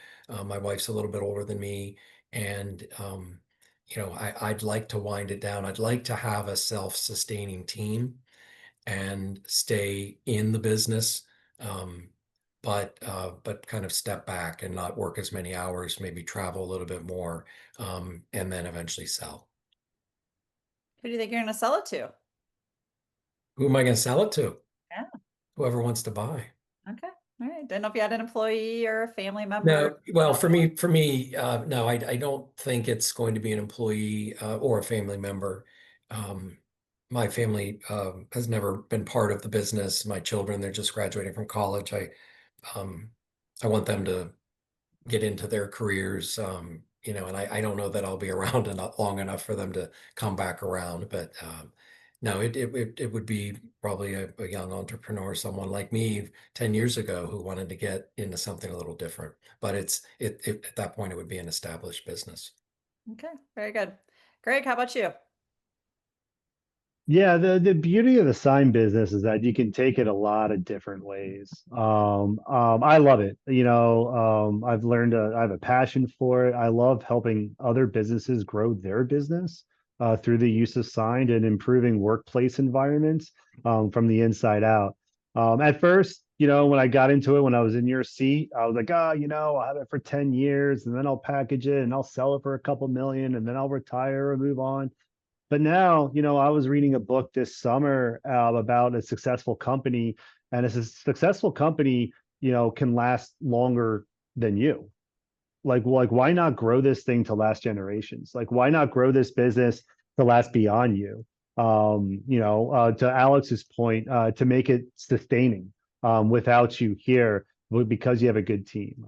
My wife's a little bit older than me, and I'd like to wind it down. I'd like to have a self-sustaining team and stay in the business, but kind of step back and not work as many hours, maybe travel a little bit more, and then eventually sell. Who do you think you're going to sell it to? Who am I going to sell it to? Yeah. Whoever wants to buy. Okay. All right. Didn't know if you had an employee or a family member. No, well, for me, no, I don't think it's going to be an employee or a family member. My family has never been part of the business. My children, they're just graduating from college. I want them to get into their careers, and I don't know that I'll be around long enough for them to come back around. But no, it would be probably a young entrepreneur, someone like me 10 years ago who wanted to get into something a little different. But at that point, it would be an established business. Okay, very good. Greg, how about you? Yeah, the beauty of the sign business is that you can take it a lot of different ways. I love it. I've learned I have a passion for it. I love helping other businesses grow their business through the use of sign and improving workplace environments from the inside out. At first, when I got into it, when I was in your seat, I was like, I'll have it for 10 years and then I'll package it and I'll sell it for a couple million and then I'll retire or move on. But now, I was reading a book this summer about a successful company, and as a successful company, can last longer than you. Like, why not grow this thing to last generations? Like, why not grow this business to last beyond you? To Alex's point, to make it sustaining without you here, because you have a good team.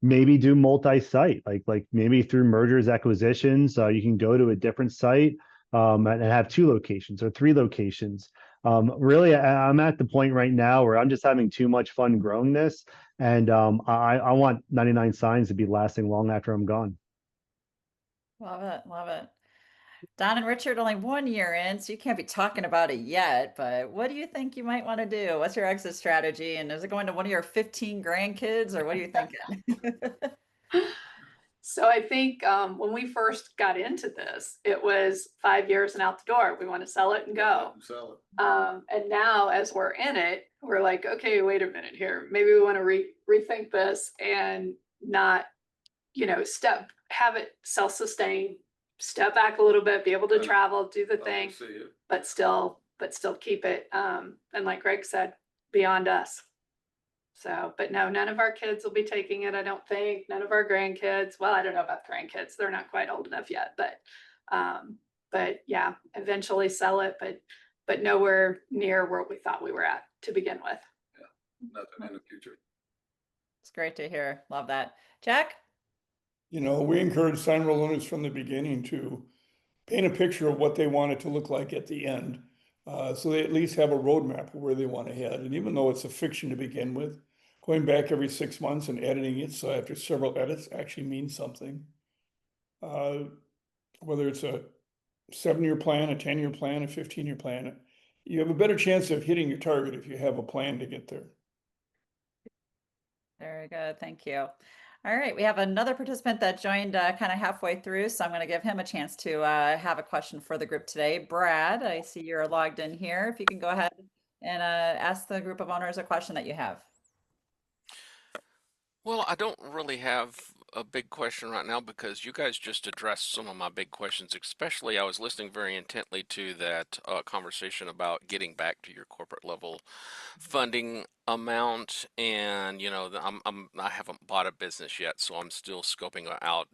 Maybe do multi-site, like maybe through mergers, acquisitions, you can go to a different site. And have 2 locations or 3 locations. Really, I'm at the point right now where I'm just having too much fun growing this. And I want 99 Signs to be lasting long after I'm gone. Love it. Love it. Don and Richard, only 1 year in, so you can't be talking about it yet, but what do you think you might want to do? What's your exit strategy? And is it going to one of your 15 grandkids, or what are you thinking? So I think when we first got into this, it was 5 years and out the door. We want to sell it and go. Sell it. And now as we're in it, we're like, okay, wait a minute here. Maybe we want to rethink this and not, have it self-sustain, step back a little bit, be able to Yeah. travel, do the I thing, see it. but still keep it. And like Greg said, beyond us. So, but no, none of our kids will be taking it, I don't think. None of our grandkids. Well, I don't know about grandkids. They're not quite old enough yet, but yeah, eventually sell it, but nowhere near where we thought we were at to begin with. Nothing in the future. It's great to hear. Love that. Jack? We encourage Signworld owners from the beginning to paint a picture of what they want it to look like at the end. So they at least have a roadmap of where they want to head. And even though it's a fiction to begin with, going back every 6 months and editing it, so after several edits actually means something. Whether it's a 7-year plan, a 10-year plan, a 15-year plan, you have a better chance of hitting your target if you have a plan to get there. Very good. Thank you. All right. We have another participant that joined kind of halfway through, so I'm going to give him a chance to have a question for the group today. Brad, I see you're logged in here. If you can go ahead and ask the group of owners a question that you have. Well, I don't really have a big question right now because you guys just addressed some of my big questions, especially I was listening very intently to that conversation about getting back to your corporate level funding amount. And I haven't bought a business yet, so I'm still scoping out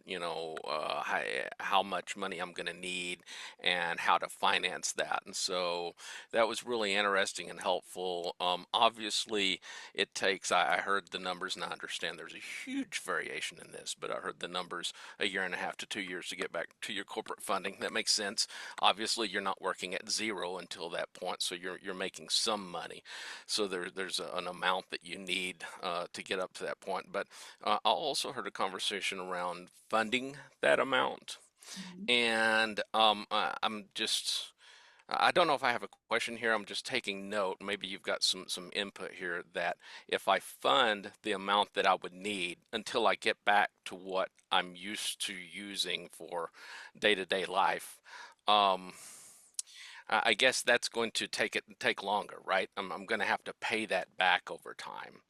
how much money I'm going to need and how to finance that. And so that was really interesting and helpful. Obviously it takes, I heard the numbers, and I understand there's a huge variation in this, but I heard the numbers, 1.5 to 2 years to get back to your corporate funding. That makes sense. Obviously you're not working at zero until that point, so you're making some money. So there's an amount that you need to get up to that point. But I also heard a conversation around funding that amount. And I don't know if I have a question here. I'm just taking note. Maybe you've got some input here that if I fund the amount that I would need until I get back to what I'm used to using for day-to-day life, I guess that's going to take longer, right? I'm going to have to pay that back over time.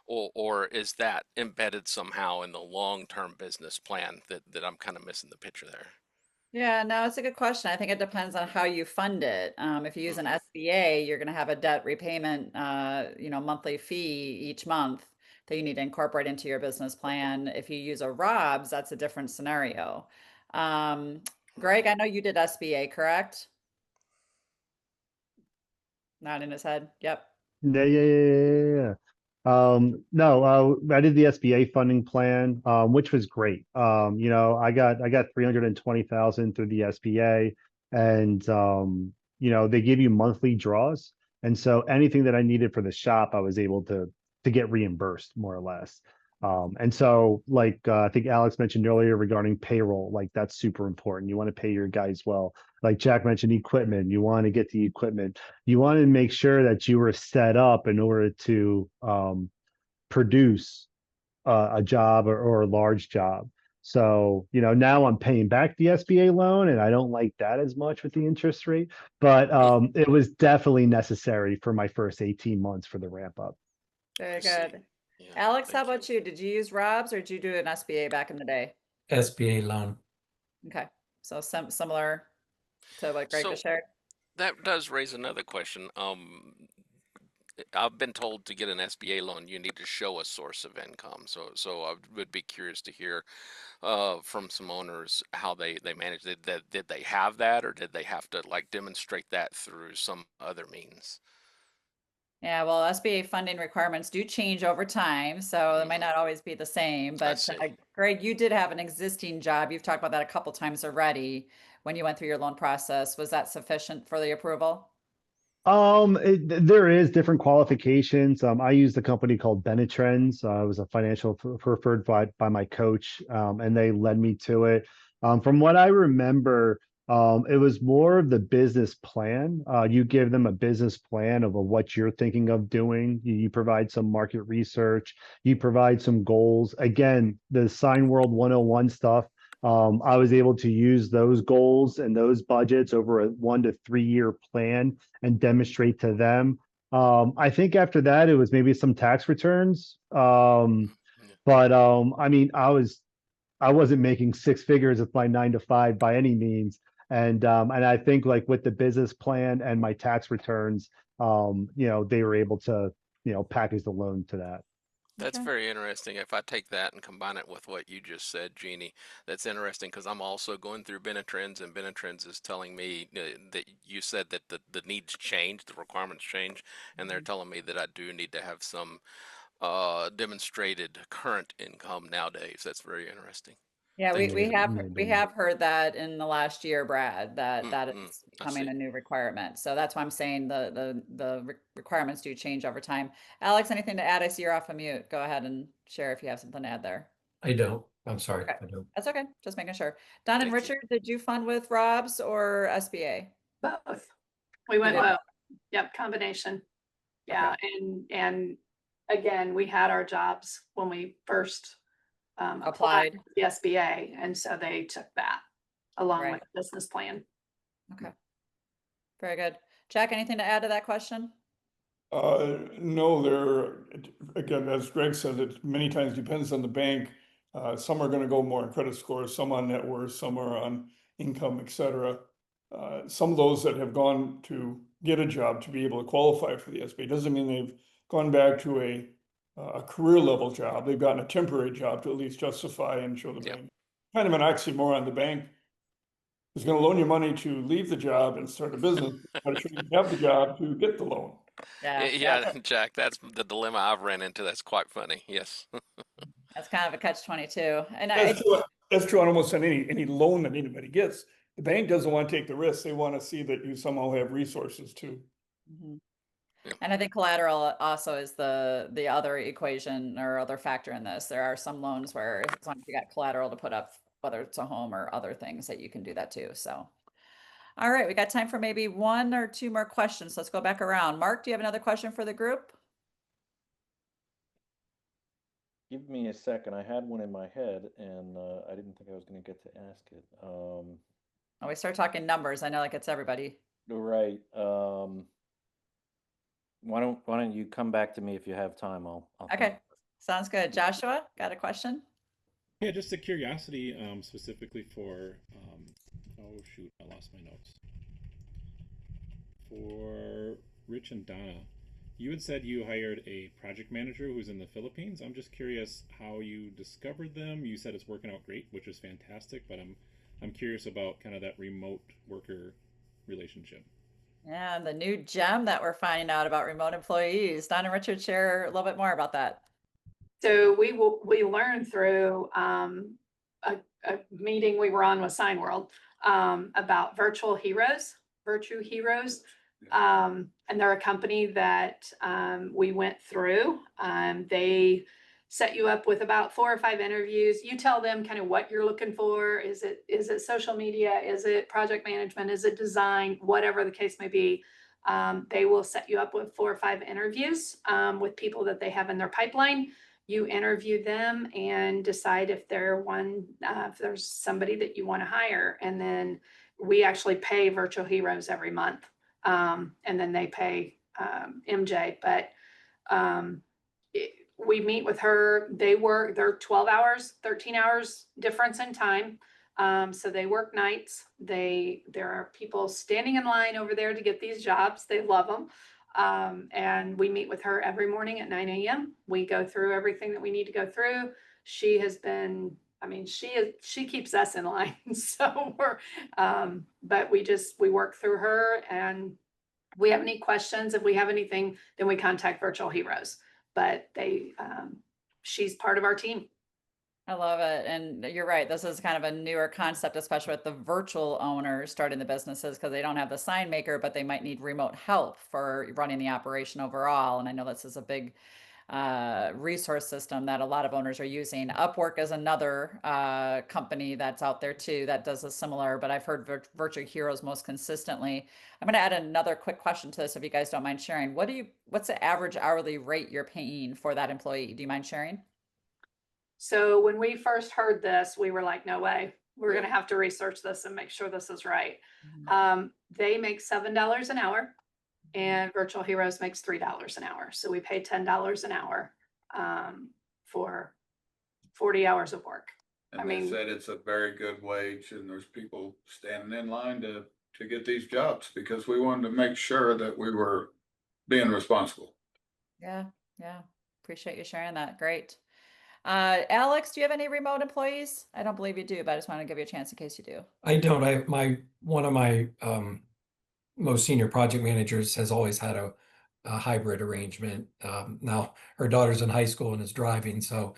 Or is that embedded somehow in the long-term business plan that I'm kind of missing the picture there? Yeah, no, it's a good question. I think it depends on how you fund it. If you use an SBA, you're going to have a debt repayment, monthly fee each month that you need to incorporate into your business plan. If you use a ROBS, that's a different scenario. Greg, I know you did SBA, correct? Nodding his head. Yep. Yeah. No, I did the SBA funding plan, which was great. I got 320,000 through the SBA, and they give you monthly draws, and so anything that I needed for the shop, I was able to get reimbursed more or less. And so, like I think Alex mentioned earlier regarding payroll, like that's super important. You want to pay your guys well. Like Jack mentioned, equipment. You want to get the equipment. You want to make sure that you were set up in order to produce a job or a large job. So, now I'm paying back the SBA loan, and I don't like that as much with the interest rate, but it was definitely necessary for my first 18 months for the ramp up. Very I see. good. Yeah, Alex, how thank you. about you? Did you use ROBS or did you do an SBA back in the day? SBA loan. Okay. So similar to what Greg So just shared. that does raise another question. I've been told to get an SBA loan, you need to show a source of income. So I would be curious to hear from some owners how they managed it. Did they have that, or did they have to demonstrate that through some other means? Yeah, well, SBA funding requirements do change over time, so it might Mhm. not always be the same. I But see. Greg, you did have an existing job. You've talked about that a couple times already when you went through your loan process. Was that sufficient for the approval? There is different qualifications. I used a company called Benetrends. It was a financial preferred by my coach, and they led me to it. From what I remember, It was more of the business plan. You give them a business plan of what you're thinking of doing. You provide some market research. You provide some goals. Again, the Sign World 101 stuff. I was able to use those goals and those budgets over a 1 to 3 year plan and demonstrate to them. I think after that, it was maybe some tax returns. But I mean, I wasn't making six figures with my 9 to 5 by any means. And I think like with the business plan and my tax returns, they were able to, package the loan to that. That's Okay. very interesting. If I take that and combine it with what you just said, Jeannie, that's interesting because I'm also going through Benetrends, and Benetrends is telling me that you said that the needs change, the requirements change, and they're telling me that I do need to have some demonstrated current income nowadays. That's very interesting. Yeah, Thank you. we have heard that in the last year, Brad, that Mm, is I becoming see. a new requirement. So that's why I'm saying requirements do change over time. Alex, anything to add? I see you're off of mute. Go ahead and share if you have something to add there. I don't. I'm sorry. Okay. I don't. That's okay. Just making sure. Don and Thank you. Richard, did you fund with Rob's or SBA? Both. We went did both. Yep, combination. Yeah, and again, we had our jobs when we first applied to the SBA, and so they took that along Right. with the business plan. Okay. Very good. Jack, anything to add to that question? No, again, as Greg said, it many times depends on the bank. Some are gonna go more on credit scores, some on net worth, some are on income, et cetera. Some of those that have gone to get a job to be able to qualify for the SBA doesn't mean they've gone back to a career level job. They've gotten a temporary job to at least justify and show the bank. Kind of an oxymoron. The bank is gonna loan you money to leave the job and start a business, but should you have the job to get the loan. Yeah, Jack, that's the dilemma I've ran into. That's quite funny. Yes. That's kind of a catch-22. And That's true on almost any loan that anybody gets. The bank doesn't want to take the risk. They want to see that you somehow have resources too. Mhm. And I think collateral also is the other equation or other factor in this. There are some loans where as long as you got collateral to put up, whether it's a home or other things, that you can do that too. So, all right, we got time for maybe one or two more questions. Let's go back around. Mark, do you have another question for the group? Give me a second. I had one in my head, and I didn't think I was going to get to ask it. Oh, we start talking numbers. I know that gets everybody. Right. Why don't you come back to me if you have time? I'll Okay, sounds good. Joshua, got a question? Yeah, just a curiosity, specifically for, oh shoot, I lost my notes. For Rich and Donna, you had said you hired a project manager who's in the Philippines. I'm just curious how you discovered them. You said it's working out great, which is fantastic, but I'm curious about kind of that remote worker relationship. Yeah, the new gem that we're finding out about remote employees. Don and Richard, share a little bit more about that. So we learned through a meeting we were on with Signworld about virtual heroes. And they're a company that we went through. They set you up with about 4 or 5 interviews. You tell them kind of what you're looking for. Is it social media? Is it project management? Is it design? Whatever the case may be. They will set you up with 4 or 5 interviews with people that they have in their pipeline. You interview them and decide if if there's somebody that you want to hire. And then we actually pay Virtual Heroes every month. And then they pay MJ. But we meet with her. They're 12 hours, 13 hours difference in time. So they work nights. There are people standing in line over there to get these jobs. They love them. And we meet with her every morning at 9 a.m. We go through everything that we need to go through. She has been, she keeps us in line. So but we work through her, and we have any questions. If we have anything, then we contact Virtual Heroes, but she's part of our team. I love it. And you're right. This is kind of a newer concept, especially with the virtual owners starting the businesses, because they don't have the sign maker, but they might need remote help for running the operation overall. And I know this is a big resource system that a lot of owners are using. Upwork is another company that's out there too that does a similar, but I've heard Virtual Heroes most consistently. I'm going to add another quick question to this if you guys don't mind sharing. What's the average hourly rate you're paying for that employee? Do you mind sharing? So when we first heard this, we were like, no way, we're going to have to research this and make sure this is right. They make $7 an hour and Virtual Heroes makes $3 an hour. So we pay $10 an hour for 40 hours of work. And they said it's a very good wage, and there's people standing in line to get these jobs because we wanted to make sure that we were being responsible. Yeah, yeah. Appreciate you sharing that. Great. Alex, do you have any remote employees? I don't believe you do, but I just want to give you a chance in case you do. I don't. One of my most senior project managers has always had a hybrid arrangement. Now her daughter's in high school and is driving, so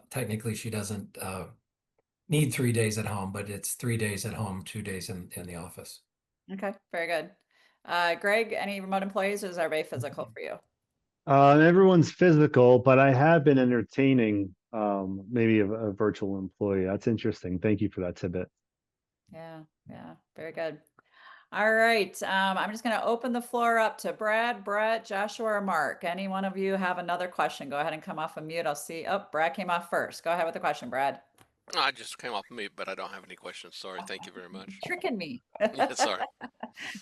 technically she doesn't need 3 days at home, but it's 3 days at home, 2 days in the office. Okay, very good. Greg, any remote employees, or is everybody physical for you? Everyone's physical, but I have been entertaining maybe a virtual employee. That's interesting. Thank you for that tidbit. Yeah, yeah, very good. All right, I'm just going to open the floor up to Brad, Brett, Joshua, or Mark. Any one of you have another question? Go ahead and come off of mute. I'll see. Oh, Brad came off first. Go ahead with the question, Brad. I just came off mute, but I don't have any questions. Sorry. Thank you very much. Tricking me. Yeah, sorry.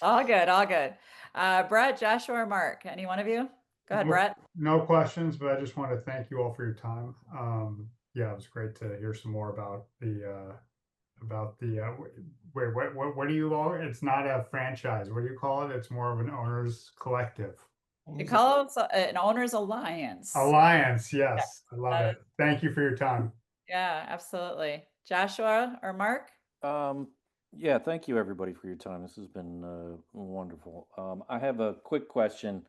All good, all good. Brett, Joshua, or Mark, any one of you? Go ahead, Brett. No questions, but I just want to thank you all for your time. Yeah, it was great to hear some more about the wait, what do you all? It's not a franchise. What do you call it? It's more of an owners collective. You call it an owners alliance. Alliance, yes. Yeah. I love it. Thank you for your time. Yeah, absolutely. Joshua or Mark? Yeah, thank you everybody for your time. This has been wonderful. I have a quick question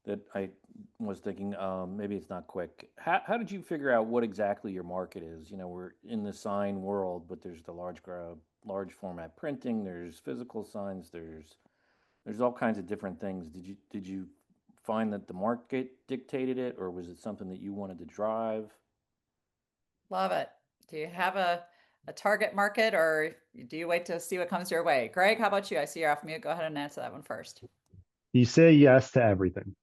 that I was thinking, maybe it's not quick. How did you figure out what exactly your market is? You know, we're in the sign world, but there's the large format printing, there's physical signs, there's all kinds of different things. Did you find that the market dictated it, or was it something that you wanted to drive? Love it. Do you have a target market, or do you wait to see what comes your way? Greg, how about you? I see you're off mute. Go ahead and answer that one first. You say yes to everything.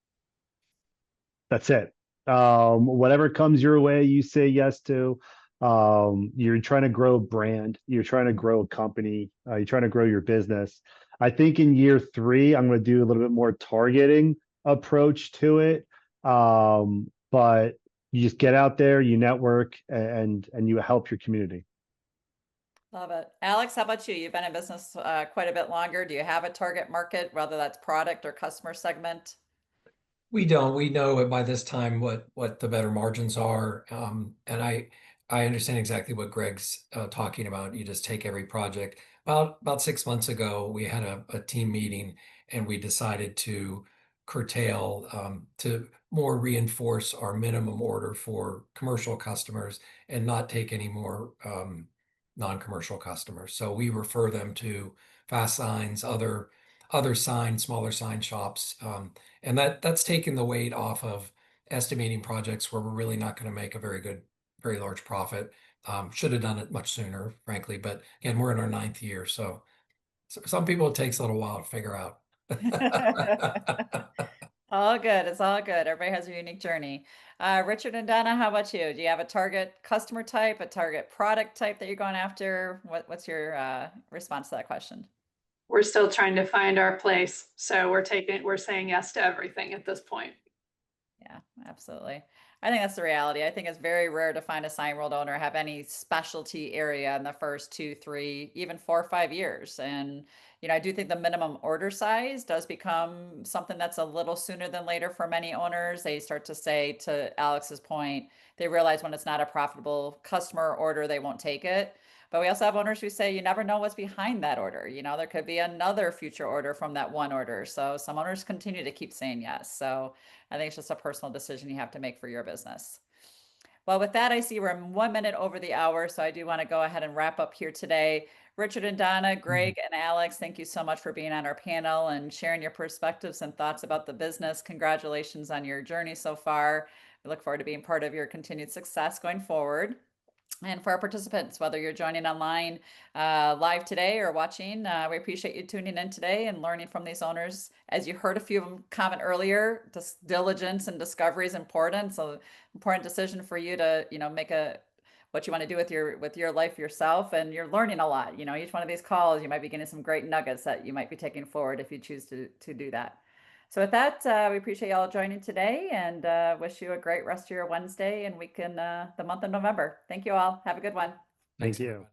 That's it. Whatever comes your way, you say yes to. You're trying to grow a brand. You're trying to grow a company. You're trying to grow your business. I think in year 3, I'm going to do a little bit more targeting approach to it. But you just get out there, you network, and you help your community. Love it. Alex, how about you? You've been in business quite a bit longer. Do you have a target market, whether that's product or customer segment? We don't. We know by this time what the better margins are. And I understand exactly what Greg's talking about. You just take every project. About 6 months ago, we had a team meeting and we decided to curtail to more reinforce our minimum order for commercial customers and not take any more non-commercial customers. So we refer them to fast signs, other signs, smaller sign shops. And that's taken the weight off of estimating projects where we're really not going to make a very large profit. Should have done it much sooner, frankly. But again, we're in our 9th year. So some people it takes a little while to figure out. All good. It's all good. Everybody has a unique journey. Richard and Donna, how about you? Do you have a target customer type, a target product type that you're going after? What's your response to that question? We're still trying to find our place. So we're saying yes to everything at this point. Yeah, absolutely. I think that's the reality. I think it's very rare to find a Signworld owner have any specialty area in the first 2, 3, even 4 or 5 years. And, you know, I do think the minimum order size does become something that's a little sooner than later for many owners. They start to say, to Alex's point, they realize when it's not a profitable customer order, they won't take it. But we also have owners who say you never know what's behind that order. You know, there could be another future order from that one order. So some owners continue to keep saying yes. So I think it's just a personal decision you have to make for your business. Well, with that, I see we're 1 minute over the hour. So I do want to go ahead and wrap up here today. Richard and Donna, Greg and Alex, thank you so much for being on our panel and sharing your perspectives and thoughts about the business. Congratulations on your journey so far. We look forward to being part of your continued success going forward. And for our participants, whether you're joining online live today or watching, we appreciate you tuning in today and learning from these owners. As you heard a few of them comment earlier, diligence and discovery is important. So important decision for you to, make what you want to do with your life yourself, and you're learning a lot. Each one of these calls, you might be getting some great nuggets that you might be taking forward if you choose to do that. So with that, we appreciate y'all joining today, and wish you a great rest of your Wednesday and weekend, the month of November. Thank you all. Have a good one. Thank you.